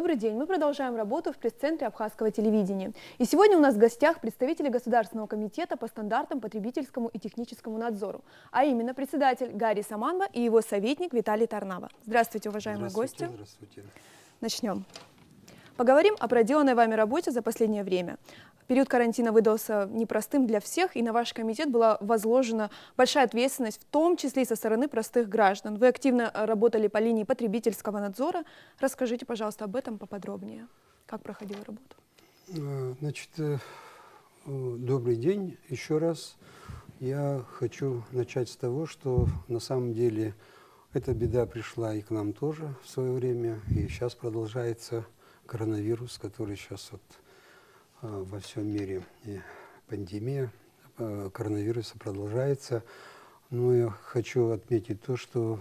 Добрый день. Мы продолжаем работу в пресс-центре Абхазского телевидения. И сегодня у нас в гостях представители Государственного комитета по стандартам потребительскому и техническому надзору, а именно председатель Гарри Саманба и его советник Виталий Тарнава. Здравствуйте, уважаемые гости. Здравствуйте. Начнем. Поговорим о проделанной вами работе за последнее время. Период карантина выдался непростым для всех, и на ваш комитет была возложена большая ответственность, в том числе и со стороны простых граждан. Вы активно работали по линии потребительского надзора. Расскажите, пожалуйста, об этом поподробнее. Как проходила работа? Значит, добрый день еще раз. Я хочу начать с того, что на самом деле эта беда пришла и к нам тоже в свое время, и сейчас продолжается коронавирус, который сейчас во всем мире, и пандемия коронавируса продолжается. Но я хочу отметить то, что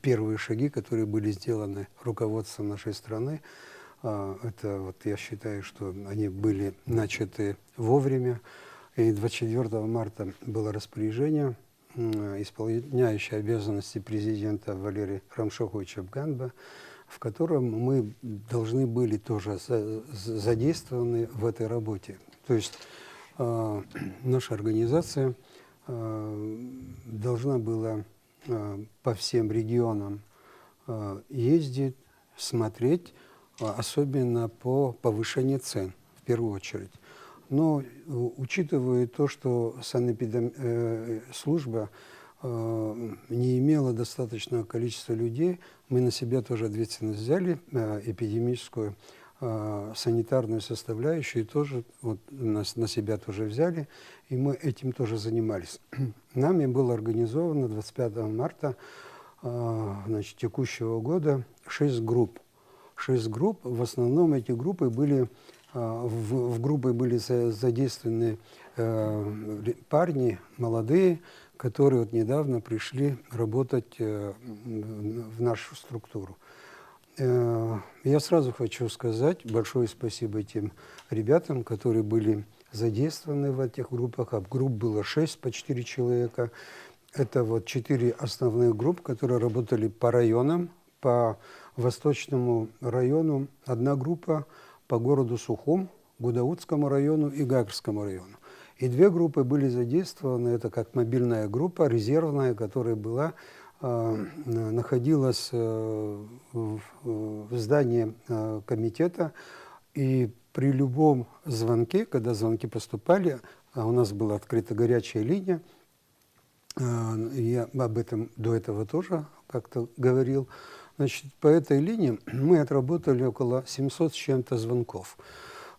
первые шаги, которые были сделаны руководством нашей страны, это я считаю, что они были начаты вовремя. И 24 марта было распоряжение, исполняющее обязанности президента Валерия Рамшоховича Бганба, в котором мы должны были тоже задействованы в этой работе. То есть наша организация должна была по всем регионам ездить, смотреть, особенно по повышению цен, в первую очередь. Но учитывая то, что санэпидемслужба не имела достаточного количества людей, мы на себя тоже ответственность взяли, эпидемическую, санитарную составляющую тоже на себя тоже взяли, и мы этим тоже занимались. Нами было организовано 25 марта текущего года 6 групп. 6 групп, в основном эти группы были, в группы были задействованы парни, молодые, которые недавно пришли работать в нашу структуру. Я сразу хочу сказать большое спасибо тем ребятам, которые были задействованы в этих группах. Групп было 6 по 4 человека. Это 4 основных групп, которые работали по районам. По Восточному району одна группа, по городу Сухум, Гудаутскому району и Гагарскому району. И 2 группы были задействованы, это как мобильная группа, резервная, которая находилась в здании комитета. И при любом звонке, когда звонки поступали, а у нас была открыта горячая линия, я об этом до этого тоже как-то говорил, значит, по этой линии мы отработали около 700 с чем-то звонков.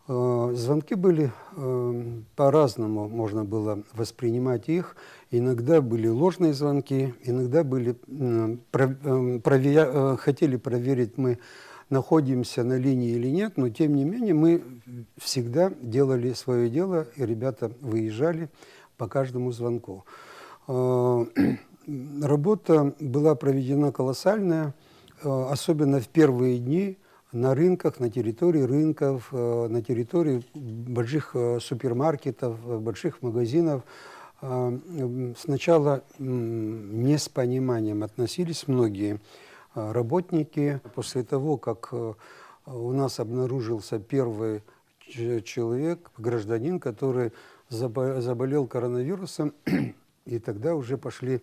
Звонки были по-разному, можно было воспринимать их. Иногда были ложные звонки, иногда были хотели проверить, мы находимся на линии или нет, но тем не менее мы всегда делали свое дело, и ребята выезжали по каждому звонку. Работа была проведена колоссальная, особенно в первые дни. На рынках, на территории рынков, на территории больших супермаркетов, больших магазинов. Сначала не с пониманием относились многие работники. После того, как у нас обнаружился первый человек, гражданин, который заболел коронавирусом, и тогда уже пошли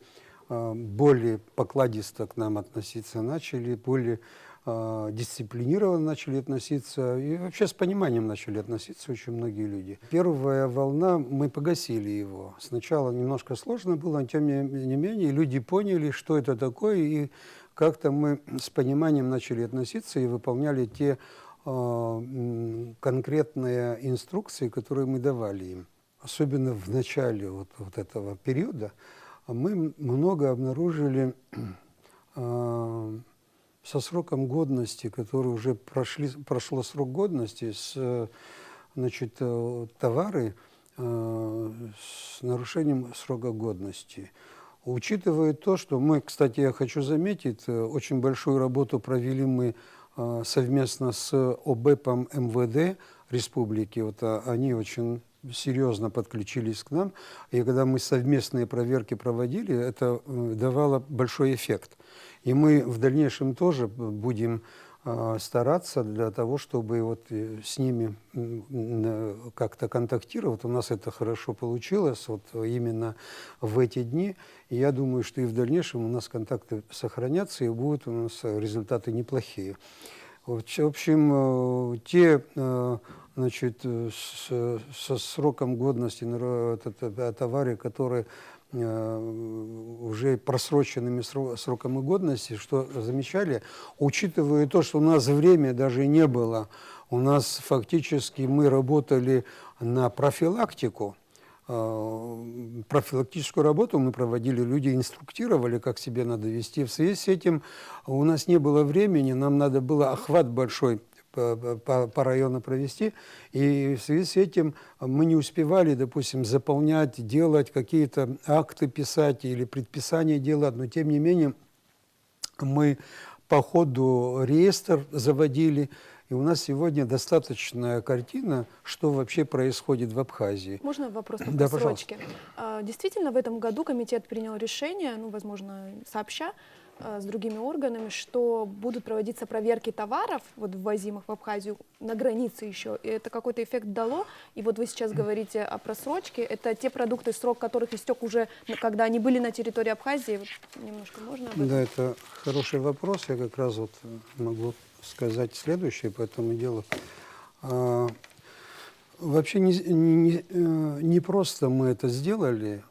более покладисто к нам относиться, начали более дисциплинированно начали относиться и вообще с пониманием начали относиться очень многие люди. Первая волна, мы погасили его. Сначала немножко сложно было, но тем не менее люди поняли, что это такое, и как-то мы с пониманием начали относиться и выполняли те конкретные инструкции, которые мы давали им. Особенно в начале вот этого периода мы много обнаружили со сроком годности, который уже прошло срок годности, товары с нарушением срока годности. Учитывая то, что мы, кстати, я хочу заметить, очень большую работу провели мы совместно с ОБЭПом МВД республики. Они очень серьезно подключились к нам, и когда мы совместные проверки проводили, это давало большой эффект. И мы в дальнейшем тоже будем стараться для того, чтобы вот с ними как-то контактировать. У нас это хорошо получилось вот именно в эти дни. И я думаю, что и в дальнейшем у нас контакты сохранятся, и будут у нас результаты неплохие. В общем, те значит, со сроком годности товары, которые уже просроченными сроками годности, что замечали, учитывая то, что у нас время даже не было, у нас фактически мы работали на профилактику, профилактическую работу мы проводили, люди инструктировали, как себя надо вести. В связи с этим у нас не было времени, нам надо было охват большой по району провести, и в связи с этим мы не успевали, допустим, заполнять, делать какие-то акты, писать или предписания делать, но тем не менее мы по ходу реестр заводили, и у нас сегодня достаточная картина, что вообще происходит в Абхазии. Можно вопрос по Да, просрочке? Действительно, в этом году комитет принял решение, ну, возможно, сообща с другими органами, что будут проводиться проверки товаров, вот ввозимых в Абхазию, на границе еще. И это какой-то эффект дало. И вот вы сейчас говорите о просрочке. Это те продукты, срок которых истек уже, когда они были на территории Абхазии. Вот немножко можно об этом? Да, это хороший вопрос. Я как раз вот могу сказать следующее по этому делу. Вообще не просто мы это сделали,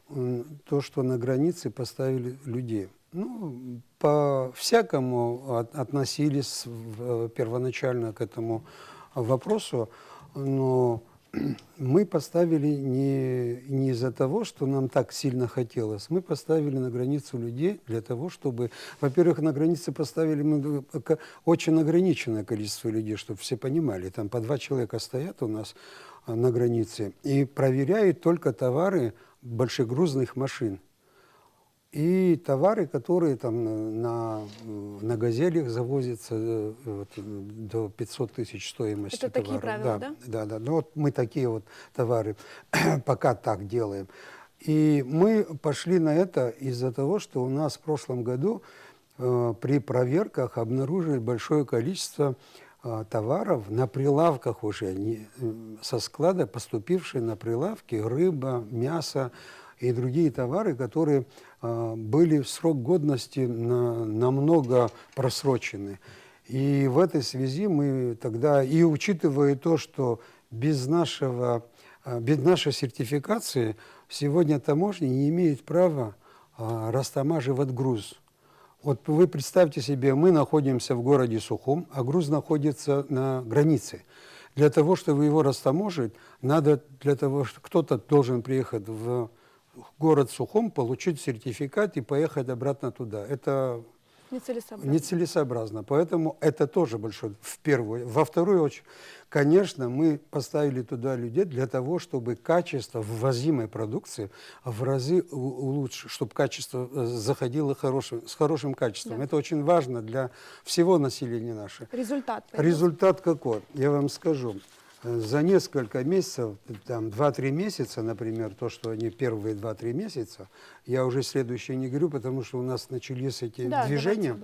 то, что на границе поставили людей. Ну, по-всякому относились первоначально к этому вопросу, но мы поставили не из-за того, что нам так сильно хотелось. Мы поставили на границу людей для того, чтобы, во-первых, на границе поставили мы очень ограниченное количество людей, чтобы все понимали. Там по 2 человека стоят у нас на границе и проверяют только товары большегрузных машин. И товары, которые там на «Газелях» завозятся до 500 тысяч стоимости. Это товара. такие правила, да? Да, да. Ну вот мы такие вот товары пока так делаем. И мы пошли на это из-за того, что у нас в прошлом году при проверках обнаружили большое количество товаров на прилавках уже, со склада поступившие на прилавки, рыба, мясо и другие товары, которые были в срок годности намного просрочены. И в этой связи мы тогда, и учитывая то, что без нашей сертификации сегодня таможня не имеет права растамаживать груз. Вот вы представьте себе, мы находимся в городе Сухум, а груз находится на границе. Для того, чтобы его растаможить, надо для того, что кто-то должен приехать в город Сухум, получить сертификат и поехать обратно туда. Это нецелесообразно. Поэтому это тоже большое, в первую. Во вторую очередь, конечно, мы поставили туда людей для того, чтобы качество ввозимой продукции в разы улучшить, чтобы качество заходило с хорошим качеством. Да. Это очень важно для всего населения нашего. Результат. Результат какой? Я вам скажу. За несколько месяцев, там 2-3 месяца, например, то, что они первые 2-3 месяца, я уже следующее не говорю, потому что у нас начались эти движения.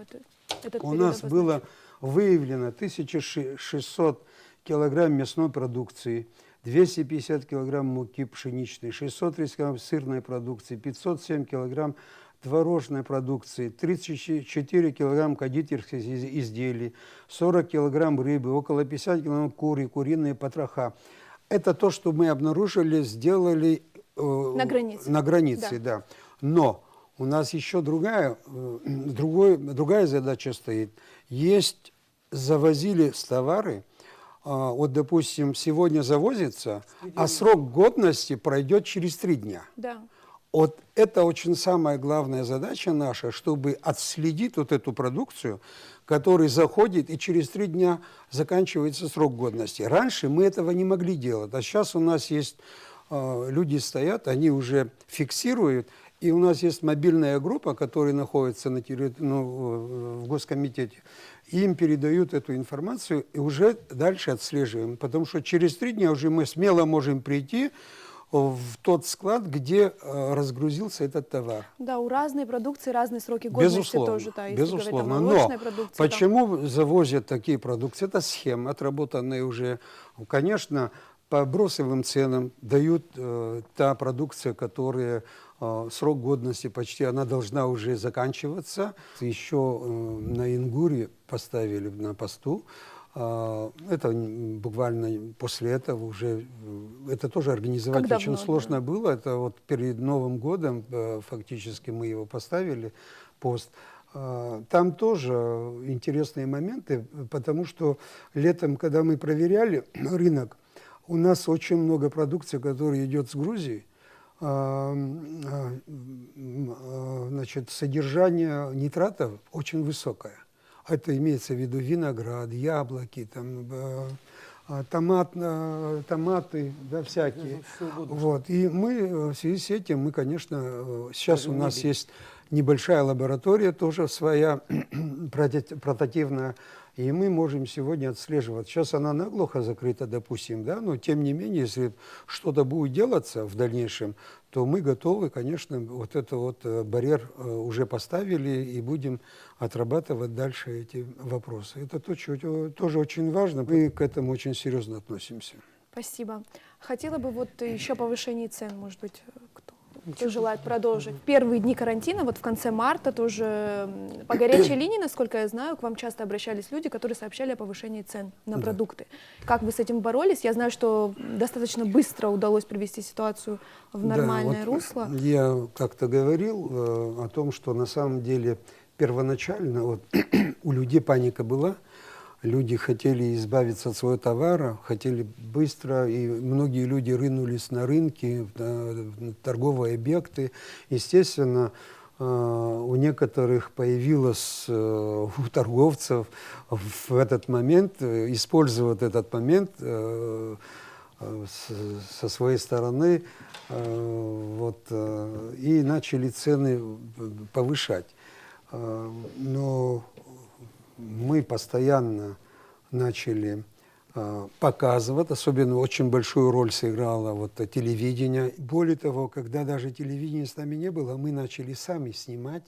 У нас было выявлено 1600 килограмм мясной продукции, 250 килограмм муки пшеничной, 630 килограмм сырной продукции, 507 килограмм творожной продукции, 34 килограмм кондитерских изделий, 40 килограмм рыбы, около 50 килограмм кури, куриные потроха. Это то, что мы обнаружили, сделали на границе. Да. Но у нас еще другая задача стоит. Завозили товары, вот, допустим, сегодня завозится, а срок годности пройдет через 3 дня. Да. Вот это очень самая главная задача наша, чтобы отследить вот эту продукцию, которая заходит и через 3 дня заканчивается срок годности. Раньше мы этого не могли делать, а сейчас у нас есть люди стоят, они уже фиксируют, и у нас есть мобильная группа, которая находится в Госкомитете, им передают эту информацию и уже дальше отслеживаем, потому что через 3 дня уже мы смело можем прийти, в тот склад, где разгрузился этот товар. Да, у разной продукции разные сроки годности Безусловно, тоже, да, если говорить о безусловно. молочной Но продукции. там- почему завозят такие продукции? Это схема, отработанная уже. Конечно, по бросовым ценам дают та продукция, которая срок годности почти, она должна уже заканчиваться. Еще на Ингуре поставили на посту. Это буквально после этого уже, это тоже организовать Как очень давно, сложно да? было. Это вот перед Новым годом фактически мы его поставили, пост. Там тоже интересные моменты, потому что летом, когда мы проверяли рынок, у нас очень много продукции, которая идет с Грузии. Значит, содержание нитратов очень высокое. Это имеется в виду виноград, яблоки, там, томаты, да, всякие. Вот. И мы в связи с этим, мы, конечно, сейчас у нас есть небольшая лаборатория, тоже своя, прототипная, и мы можем сегодня отслеживать. Сейчас она наглухо закрыта, допустим, да, но тем не менее, если что-то будет делаться в дальнейшем, то мы готовы, конечно, вот это вот барьер уже поставили и будем отрабатывать дальше эти вопросы. Это тоже очень важно, мы к этому очень серьезно относимся. Спасибо. Хотела бы вот еще повышение цен, может быть, кто желает продолжить. В первые дни карантина, вот в конце марта, тоже по горячей линии, насколько я знаю, к вам часто обращались люди, которые сообщали о повышении цен на продукты. Как вы с этим боролись? Я знаю, что достаточно быстро удалось привести ситуацию в нормальное Да, вот русло. я как-то говорил о том, что на самом деле первоначально вот, у людей паника была. Люди хотели избавиться от своего товара, хотели быстро, и многие люди рынулись на рынки, на торговые объекты. Естественно, у некоторых появилось, у торговцев в этот момент, использовать этот момент со своей стороны, вот, и начали цены повышать. Но мы постоянно начали показывать, особенно очень большую роль сыграло вот телевидение. Более того, когда даже телевидения с нами не было, мы начали сами снимать.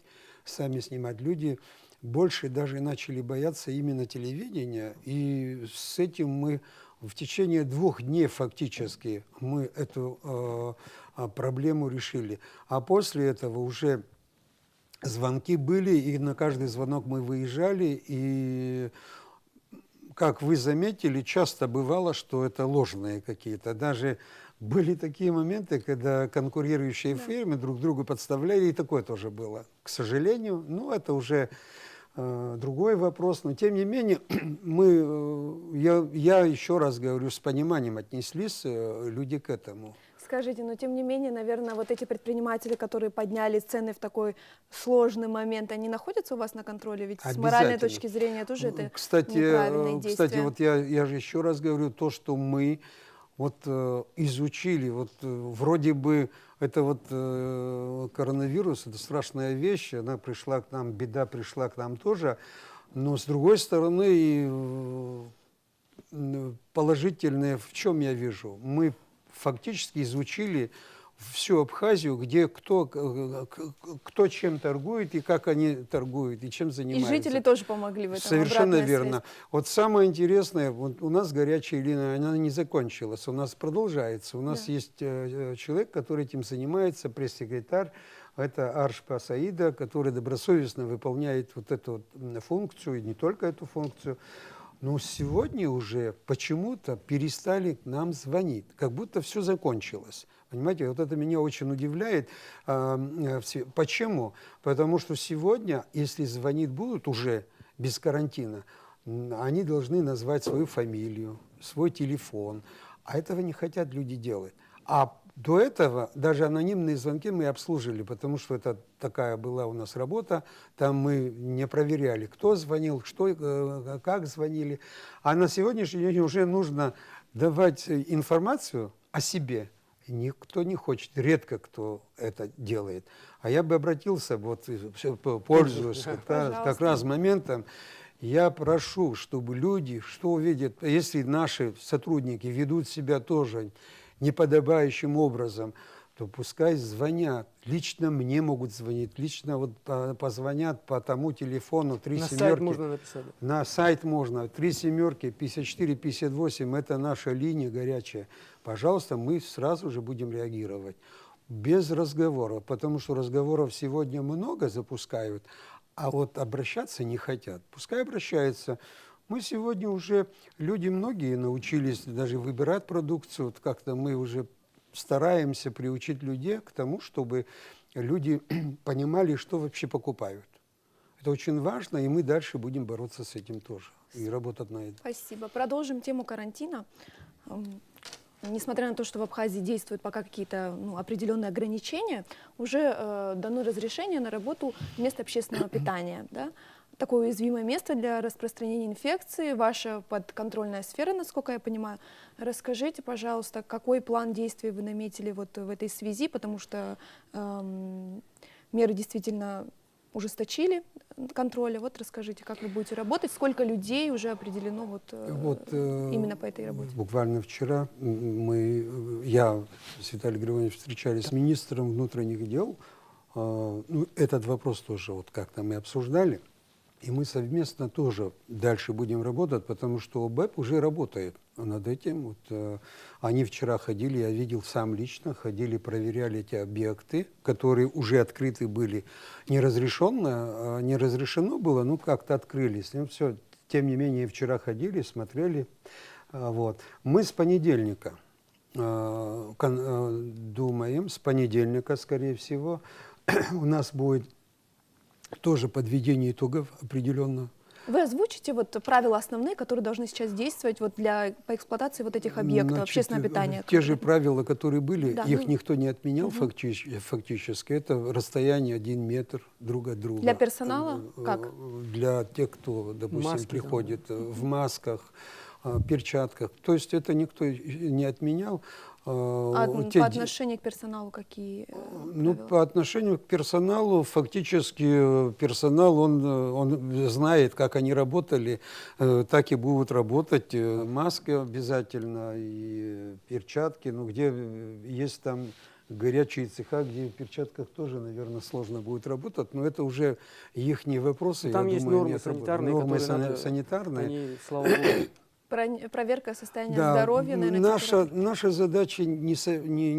Люди больше даже начали бояться именно телевидения, и с этим мы в течение 2 дней фактически мы эту проблему решили. А после этого уже звонки были, и на каждый звонок мы выезжали, и, как вы заметили, часто бывало, что это ложные какие-то. Даже были такие моменты, когда конкурирующие фирмы друг другу подставляли, и такое тоже было. К сожалению, ну, это уже другой вопрос, но тем не менее, я еще раз говорю, с пониманием отнеслись люди к этому. Скажите, но тем не менее, наверное, вот эти предприниматели, которые подняли цены в такой сложный момент, они находятся у вас на контроле? Ведь с моральной точки зрения тоже это неправильное действие. Кстати, вот я же еще раз говорю, то, что мы вот изучили, вот вроде бы это вот коронавирус, это страшная вещь, она пришла к нам, беда пришла к нам тоже, но с другой стороны, положительное в чем я вижу? Мы фактически изучили всю Абхазию, где кто чем торгует, и как они торгуют, и чем занимаются. И жители тоже помогли в этом. Совершенно верно. Вот самое интересное, вот у нас горячая линия, она не закончилась, у нас продолжается. У нас есть человек, который этим занимается, пресс-секретарь, это Аршпа Саида, который добросовестно выполняет вот эту функцию, и не только эту функцию. Но сегодня уже почему-то перестали нам звонить, как будто все закончилось. Понимаете, вот это меня очень удивляет. Почему? Потому что сегодня, если звонить будут уже без карантина, они должны назвать свою фамилию, свой телефон. А этого не хотят люди делать. А до этого даже анонимные звонки мы обслуживали, потому что это такая была у нас работа. Там мы не проверяли, кто звонил, что, как звонили. А на сегодняшний день уже нужно давать информацию о себе. Никто не хочет, редко кто это делает. А я бы обратился, вот, пользуясь как раз моментом, я прошу, чтобы люди, что увидят, если наши сотрудники ведут себя тоже неподобающим образом, то пускай звонят. Лично мне могут звонить, лично вот позвонят по тому телефону 3 На семерки. сайт можно написать. На сайт можно. 3 семерки, 54, 58. Это наша линия горячая. Пожалуйста, мы сразу же будем реагировать. Без разговоров. Потому что разговоров сегодня много запускают, а вот обращаться не хотят. Пускай обращаются. Мы сегодня уже, люди многие научились даже выбирать продукцию. Вот как-то мы уже стараемся приучить людей к тому, чтобы люди понимали, что вообще покупают. Это очень важно, и мы дальше будем бороться с этим тоже и работать на это. Спасибо. Продолжим тему карантина. Несмотря на то, что в Абхазии действуют пока какие-то определенные ограничения, уже дано разрешение на работу мест общественного питания. Да? Такое уязвимое место для распространения инфекции, ваша подконтрольная сфера, насколько я понимаю. Расскажите, пожалуйста, какой план действий вы наметили вот в этой связи, потому что меры действительно ужесточили контроля. Вот расскажите, как вы будете работать, сколько людей уже определено именно по этой работе. Буквально вчера я с Виталием Григорьевичем встречались с министром внутренних дел. Этот вопрос тоже вот как-то мы обсуждали. И мы совместно тоже дальше будем работать, потому что ОБЭП уже работает над этим. Вот, они вчера ходили, я видел сам лично, ходили, проверяли эти объекты, которые уже открыты были. Не разрешено было, ну как-то открылись. Ну, все, тем не менее, вчера ходили, смотрели. Вот. Мы с понедельника думаем, с понедельника, скорее всего, у нас будет тоже подведение итогов определенно. Вы озвучите вот правила основные, которые должны сейчас действовать вот по эксплуатации вот этих объектов общественного питания? Те же правила, которые были, да, их никто не отменял фактически. Это расстояние 1 метр друг от друга. Для персонала как? Для тех, кто, допустим, Маски, приходит в масках, перчатках. То есть это никто не отменял. По отношению к персоналу какие правила? По отношению к персоналу, фактически персонал, он знает, как они работали, так и будут работать. Маски обязательно и перчатки, где есть там горячие цеха, где в перчатках тоже, наверное, сложно будет работать, но это уже их не вопросы. Там есть нормы санитарные, нормы которые санитарные. Они, слава богу. Проверка состояния здоровья, наверное. Наша задача не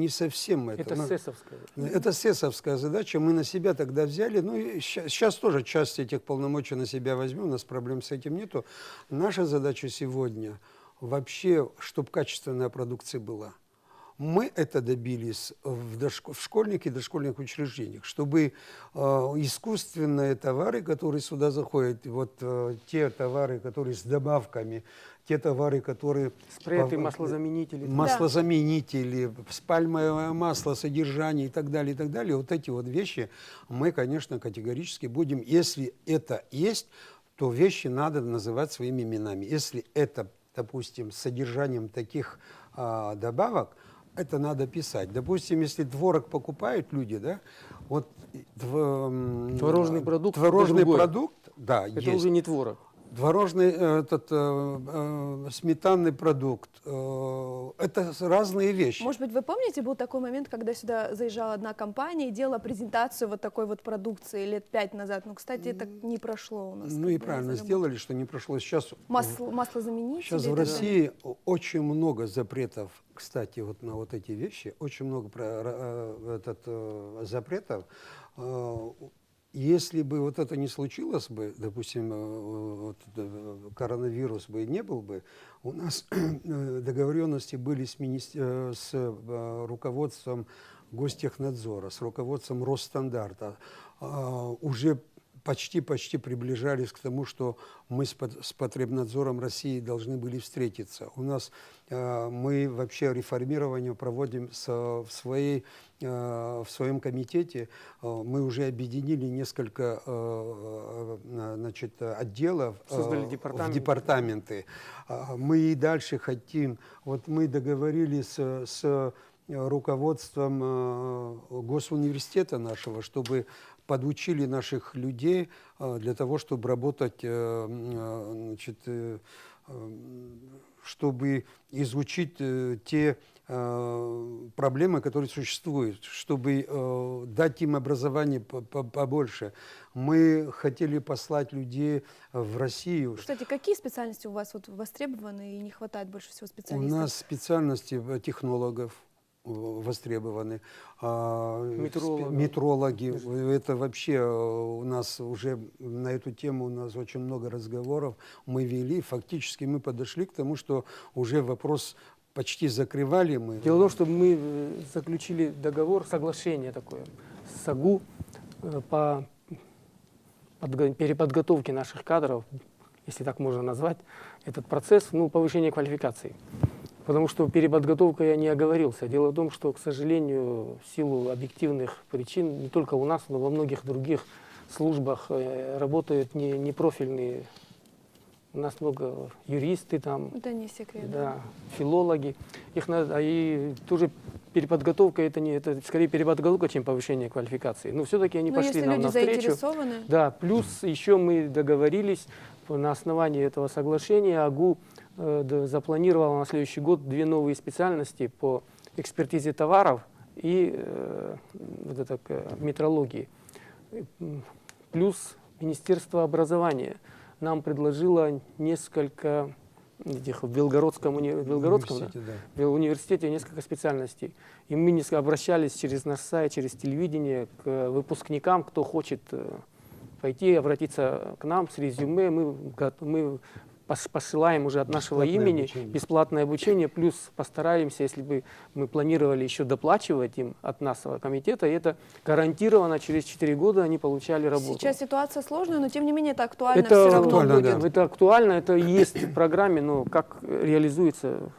совсем это. Это СЭСовская. Это СЭСовская задача. Мы на себя тогда взяли. И сейчас тоже часть этих полномочий на себя возьмем. У нас проблем с этим нету. Наша задача сегодня вообще, чтобы качественная продукция была. Мы это добились в школьных и дошкольных учреждениях, чтобы искусственные товары, которые сюда заходят, те товары, которые с добавками, те товары, которые... Спреты, маслозаменители. Маслозаменители, пальмовое масло, содержание и так далее, вот эти вот вещи мы, конечно, категорически будем, если это есть, то вещи надо называть своими именами. Если это, допустим, с содержанием таких добавок, это надо писать. Допустим, если творог покупают люди, да, творожный продукт, да, это есть. уже не творог. Творожный, сметанный продукт, это разные вещи. Может быть, вы помните, был такой момент, когда сюда заезжала одна компания и делала презентацию вот такой вот продукции лет 5 назад. Кстати, это не прошло у нас. И правильно сделали, что не прошло. Сейчас маслозаменители. Сейчас в России очень много запретов, кстати, на вот эти вещи, очень много запретов. Если бы вот это не случилось бы, допустим, коронавирус бы не был бы, у нас договоренности были с руководством Гостехнадзора, с руководством Росстандарту. Уже почти приближались к тому, что мы с Потребнадзором России должны были встретиться. У нас мы вообще реформирование проводим в своем комитете. Мы уже объединили несколько отделов в департаменты. Мы и дальше хотим. Мы договорились с руководством госуниверситета нашего, чтобы подучили наших людей для того, чтобы работать, чтобы изучить те проблемы, которые существуют, чтобы дать им образование побольше. Мы хотели послать людей в Россию. Кстати, какие специальности у вас вот востребованы и не хватает больше всего У специалистов? нас специальности технологов востребованы, метрологи. Это вообще у нас уже на эту тему у нас очень много разговоров мы вели. Фактически мы подошли к тому, что уже вопрос почти закрывали мы. Дело в том, что мы заключили договор, соглашение такое с АГУ по переподготовке наших кадров, если так можно назвать, этот процесс, ну, повышения квалификации. Потому что переподготовка, я не оговорился. Дело в том, что, к сожалению, в силу объективных причин, не только у нас, но во многих других службах работают не профильные. У нас много юристы там, Это не секрет. да, филологи. Их надо, и тоже переподготовка, это скорее переподготовка, чем повышение квалификации. Но все-таки они Но пошли если нам люди навстречу. заинтересованы, Да, плюс еще мы договорились на основании этого соглашения. АГУ запланировал на следующий год 2 новые специальности по экспертизе товаров и вот это, метрологии. Плюс Министерство образования нам предложило несколько этих в Белгородском университете несколько специальностей. И мы обращались через наш сайт, через телевидение к выпускникам, кто хочет пойти, обратиться к нам с резюме. Мы посылаем уже от нашего имени бесплатное обучение, плюс постараемся, если бы мы планировали еще доплачивать им от нашего комитета, и это гарантированно через 4 года они получали работу. сейчас ситуация сложная, но тем не менее это актуально Это все равно актуально, будет. да. Это актуально, это есть в программе, но как реализуется...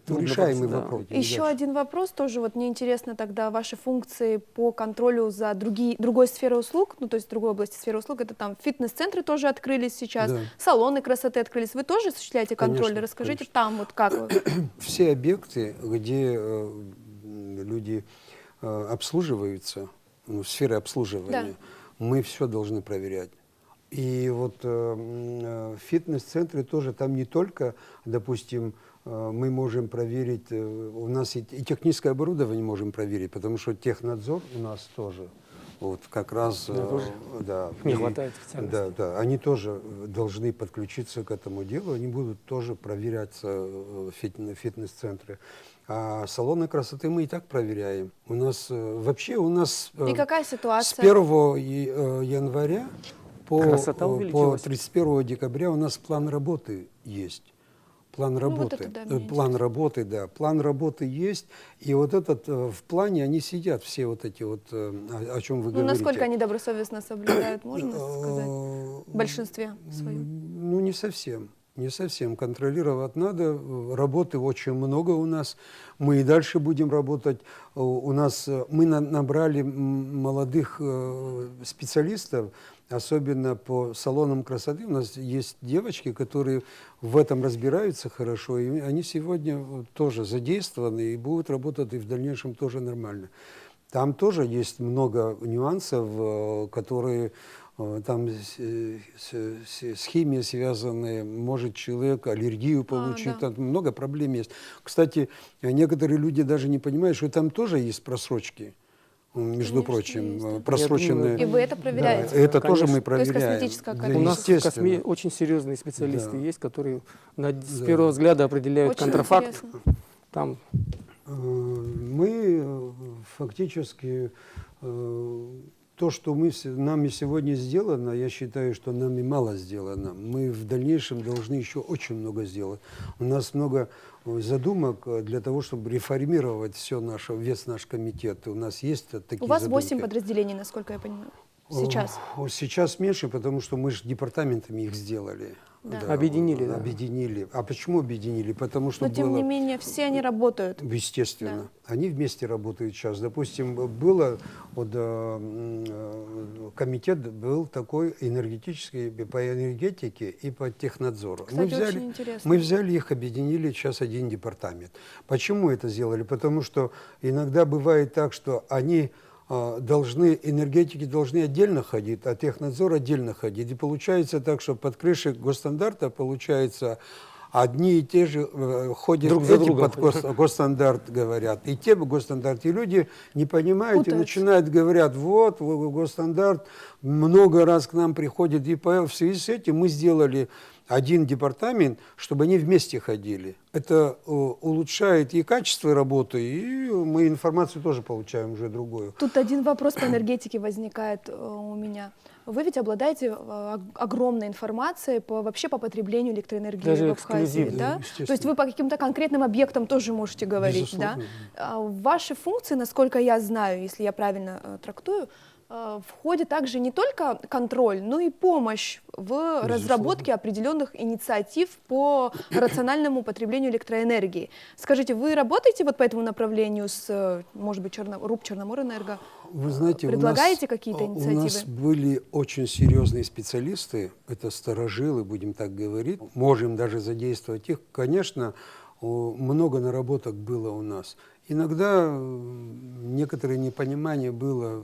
Решаемый да. вопрос. Еще один вопрос тоже. Вот мне интересно тогда ваши функции по контролю за другой сферой услуг, ну то есть другой области сферы услуг. Это там фитнес-центры тоже открылись сейчас, Да. салоны красоты открылись. Вы тоже осуществляете контроль? Конечно, Расскажите конечно. там вот как вы. Все объекты, где люди обслуживаются, ну, в сфере обслуживания, мы все должны проверять. И вот фитнес-центры тоже, там не только, допустим, мы можем проверить, у нас и техническое оборудование можем проверить, потому что технадзор у нас тоже. Вот как раз да, Не и- хватает специальностей. да, они тоже должны подключиться к этому делу, они будут тоже проверяться фитнес-центры. А салоны красоты мы и так проверяем. У нас вообще И какая с ситуация? 1 января Красота по увеличилась. 31 декабря у нас план работы есть. План вот работы. это да, мне План работы, да. План работы есть. И вот этот в плане они сидят, все вот эти вот, о чем вы Ну, говорите. насколько они добросовестно соблюдают, можно сказать? В большинстве своем. Ну, не совсем. Не совсем. Контролировать надо. Работы очень много у нас. Мы и дальше будем работать. У нас мы набрали молодых специалистов, особенно по салонам красоты. У нас есть девочки, которые в этом разбираются хорошо, и они сегодня тоже задействованы и будут работать и в дальнейшем тоже нормально. Там тоже есть много нюансов, которые там с химией связаны, может человек аллергию получить, да. там много проблем есть. Кстати, некоторые люди даже не понимают, что там тоже есть просрочки. Между Конечно, прочим, есть, да. просроченные. И вы это проверяете? Да, это тоже Конечно. мы То есть проверяем. косметическая Да, какая-то У нас в естественно. Косме очень серьезные специалисты Да. есть, которые с первого взгляда определяют Очень контрафакт. интересно. Там Мы фактически то, что нами сегодня сделано, я считаю, что нами мало сделано. Мы в дальнейшем должны еще очень много сделать. У нас много задумок для того, чтобы реформировать весь наш комитет. У нас есть такие У вас задумки. 8 подразделений, насколько я понимаю. Сейчас. Сейчас меньше, потому что мы же департаментами их сделали. Да. Объединили, да. Объединили. А почему объединили? Потому что Но тем было... не менее все они работают. Естественно. Они вместе работают сейчас. Допустим, было комитет был такой энергетический по энергетике и по технадзору. Кстати, очень интересно. Мы взяли их, объединили сейчас один департамент. Почему это сделали? Потому что иногда бывает так, что энергетики должны отдельно ходить, а технадзор отдельно ходить. И получается так, что под крышей госстандарта получается одни и те же ходят, Друг за эти другом. под госстандарт говорят, и те госстандарт, и люди не понимают, и Путаются. начинают говорят, вот, госстандарт много раз к нам приходит, и в связи с этим мы сделали один департамент, чтобы они вместе ходили. Это улучшает и качество работы, и мы информацию тоже получаем уже другую. Тут один вопрос по энергетике возникает у меня. Вы ведь обладаете огромной информацией вообще по потреблению электроэнергии Даже в Абхазии, эксклюзивно, да? естественно. То есть вы по каким-то конкретным объектам тоже можете говорить, да? Ваши функции, насколько я знаю, если я правильно трактую, входит также не только контроль, но и помощь в разработке определенных инициатив по рациональному потреблению электроэнергии. Скажите, вы работаете вот по этому направлению с, может быть, РУП Черноморэнерго? Вы знаете, предлагаете какие-то инициативы? У нас были очень серьезные специалисты, это старожилы, будем так говорить. Можем даже задействовать их. Конечно, много наработок было у нас. Иногда некоторое непонимание было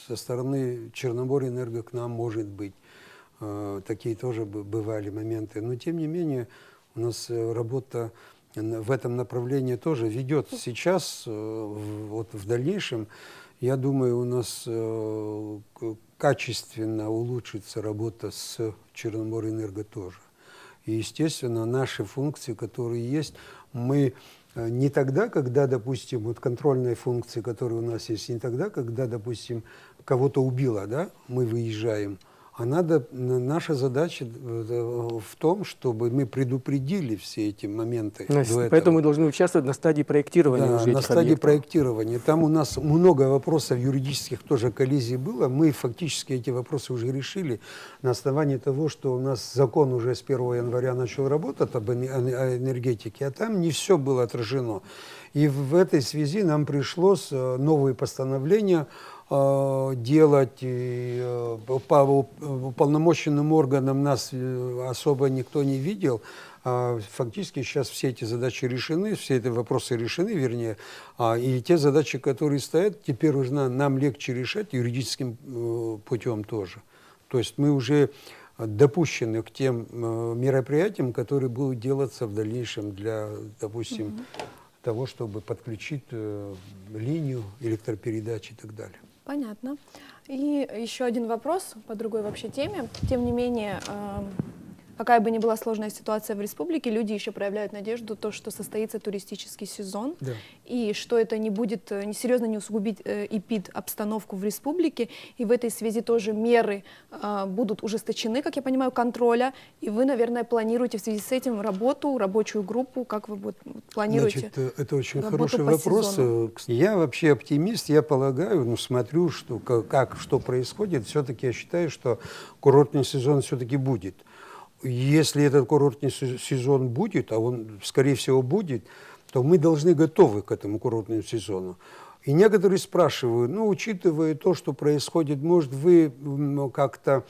со стороны Черноморэнерго к нам, может быть. Такие тоже бывали моменты. Но, тем не менее, у нас работа в этом направлении тоже ведет. Сейчас, вот в дальнейшем, я думаю, у нас качественно улучшится работа с Черноморэнерго тоже. И, естественно, наши функции, которые есть, мы не тогда, когда, допустим, вот контрольные функции, которые у нас есть, не тогда, когда, допустим, кого-то убило, да, мы выезжаем, а наша задача в том, чтобы мы предупредили все эти моменты. Поэтому мы должны участвовать на стадии проектирования. Да, уже на этих стадии объектов. проектирования. Там у нас много вопросов юридических тоже коллизий было. Мы фактически эти вопросы уже решили на основании того, что у нас закон уже с 1 января начал работать об энергетике, а там не все было отражено. И в этой связи нам пришлось новые постановления делать. По уполномоченным органам нас особо никто не видел. Фактически сейчас все эти задачи решены, все эти вопросы решены, вернее, и те задачи, которые стоят, теперь уже нам легче решать юридическим путем тоже. То есть мы уже допущены к тем мероприятиям, которые будут делаться в дальнейшем для, допустим, того, чтобы подключить линию электропередач и так далее. Понятно. И еще один вопрос по другой вообще теме. Тем не менее, какая бы ни была сложная ситуация в республике, люди еще проявляют надежду, то, что состоится туристический сезон, Да. и что это не будет серьезно не усугубить обстановку в республике. И в этой связи тоже меры будут ужесточены, как я понимаю, контроля. И вы, наверное, планируете в связи с этим рабочую группу, как вы планируете? Значит, это очень работу хороший по вопрос. сезону? Я вообще оптимист, я полагаю, смотрю, что, что происходит. Все-таки я считаю, что курортный сезон все-таки будет. Если этот курортный сезон будет, а он, скорее всего, будет, то мы должны готовы к этому курортному сезону. И некоторые спрашивают, учитывая то, что происходит, может, вы как-то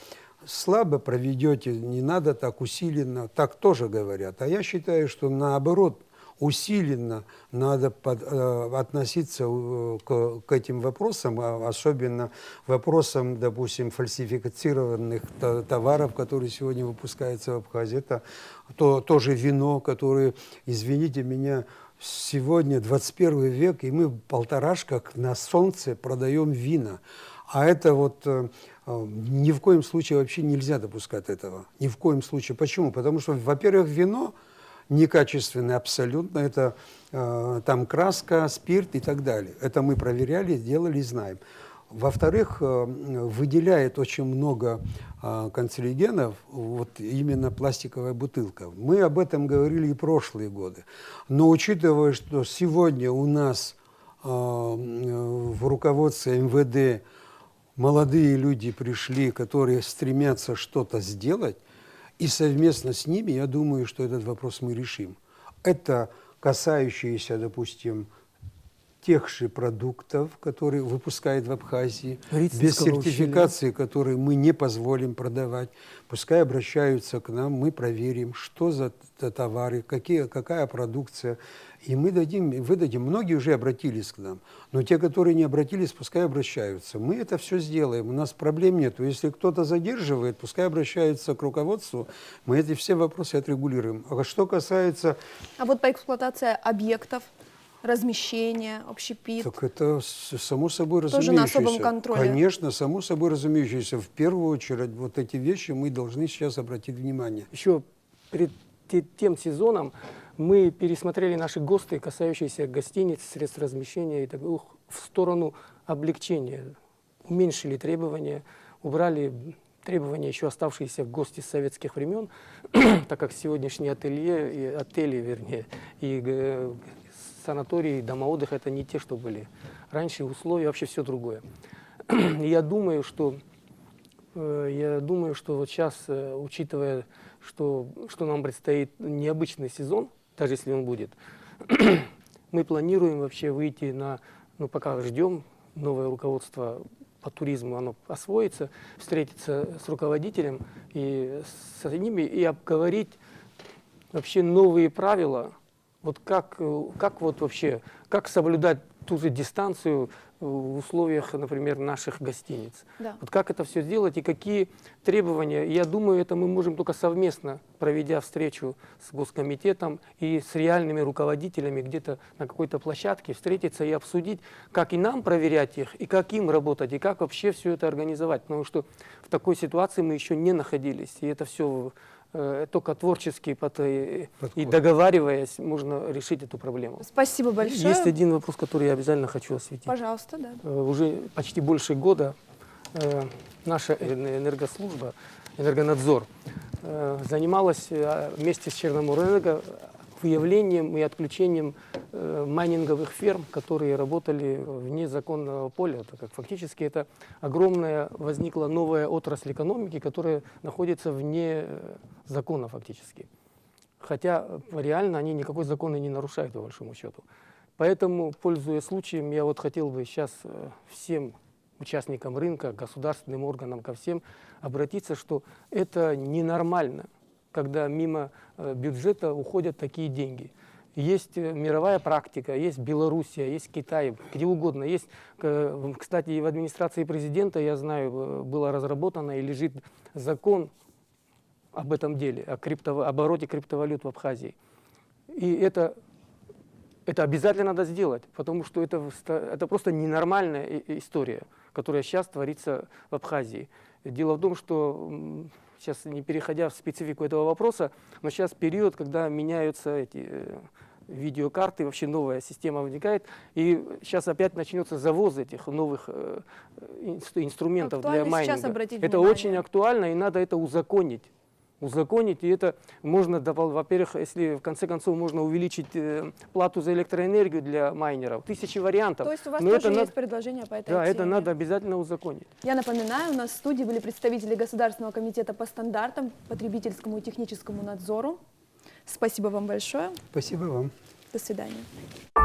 слабо проведете, не надо так усиленно, так тоже говорят. А я считаю, что наоборот, усиленно надо относиться к этим вопросам, особенно вопросам, допустим, фальсифицированных товаров, которые сегодня выпускаются в Абхазии. Это тоже вино, которое, извините меня, сегодня 21 век, и мы в полторашках на солнце продаем вина. А это вот ни в коем случае вообще нельзя допускать этого. Ни в коем случае. Почему? Потому что, во-первых, вино некачественное абсолютно, это там краска, спирт и так далее. Это мы проверяли, делали, знаем. Во-вторых, выделяет очень много канцерогенов вот именно пластиковая бутылка. Мы об этом говорили и прошлые годы. Но учитывая, что сегодня у нас в руководстве МВД молодые люди пришли, которые стремятся что-то сделать, и совместно с ними, я думаю, что этот вопрос мы решим. Это касающиеся, допустим, тех же продуктов, которые выпускают в Абхазии, без Рицинского сертификации, которые мы не позволим продавать. Пускай обращаются к нам, мы проверим, что за товары, какая продукция. И мы выдадим. Многие уже обратились к нам, но те, которые не обратились, пускай обращаются. Мы это все сделаем, у нас проблем нет. Если кто-то задерживает, пускай обращаются к руководству, мы эти все вопросы отрегулируем. А что касается... А вот по эксплуатации объектов, размещения, общепит. Так это само собой Тоже разумеющееся. на особом контроле. Конечно, само собой разумеющееся. В первую очередь вот эти вещи мы должны сейчас обратить внимание. Еще перед тем сезоном мы пересмотрели наши ГОСТы, касающиеся гостиниц, средств размещения и так, в сторону облегчения. Уменьшили требования, убрали требования, еще оставшиеся в ГОСТе с советских времен, так как сегодняшние отели, вернее, и санатории, дома отдыха — это не те, что были раньше, условия, вообще все другое. Я думаю, что вот сейчас, учитывая, что нам предстоит необычный сезон, даже если он будет, мы планируем вообще выйти на, пока ждем, новое руководство по туризму, оно освоится, встретиться с руководителем и с ними и обговорить вообще новые правила, вот как соблюдать ту же дистанцию в условиях, например, наших гостиниц. Да. Вот как это все сделать и какие требования. Я думаю, это мы можем только совместно, проведя встречу с Госкомитетом и с реальными руководителями где-то на какой-то площадке, встретиться и обсудить, как и нам проверять их, и как им работать, и как вообще все это организовать. Потому что в такой ситуации мы еще не находились. И это все только творчески и договариваясь, можно решить эту проблему. Спасибо большое. Есть один вопрос, который я обязательно хочу осветить. Пожалуйста, да. Уже почти больше года наша энергослужба, Энергонадзор, занималась вместе с Черноморэнерго выявлением и отключением майнинговых ферм, которые работали вне законного поля, так как фактически это огромная возникла новая отрасль экономики, которая находится вне закона фактически. Хотя реально они никакой закон и не нарушают, по большому счету. Поэтому, пользуясь случаем, я вот хотел бы сейчас всем участникам рынка, государственным органам, ко всем обратиться, что это ненормально, когда мимо бюджета уходят такие деньги. Есть мировая практика, есть Белоруссия, есть Китай, где угодно. Есть, кстати, и в администрации президента, я знаю, было разработано и лежит закон об этом деле, о обороте криптовалют в Абхазии. И это обязательно надо сделать, потому что это просто ненормальная история, которая сейчас творится в Абхазии. Дело в том, что, сейчас не переходя в специфику этого вопроса, но сейчас период, когда меняются эти видеокарты, вообще новая система возникает, и сейчас опять начнется завоз этих новых инструментов для майнинга. Это очень актуально, и надо это узаконить. И это можно, во-первых, если в конце концов можно увеличить плату за электроэнергию для майнеров, 1000 вариантов. То есть у вас тоже есть предложение по этой теме? Да, это надо обязательно узаконить. Я напоминаю, у нас в студии были представители Государственного комитета по стандартам, потребительскому и техническому надзору. Спасибо вам большое. Спасибо вам. До свидания.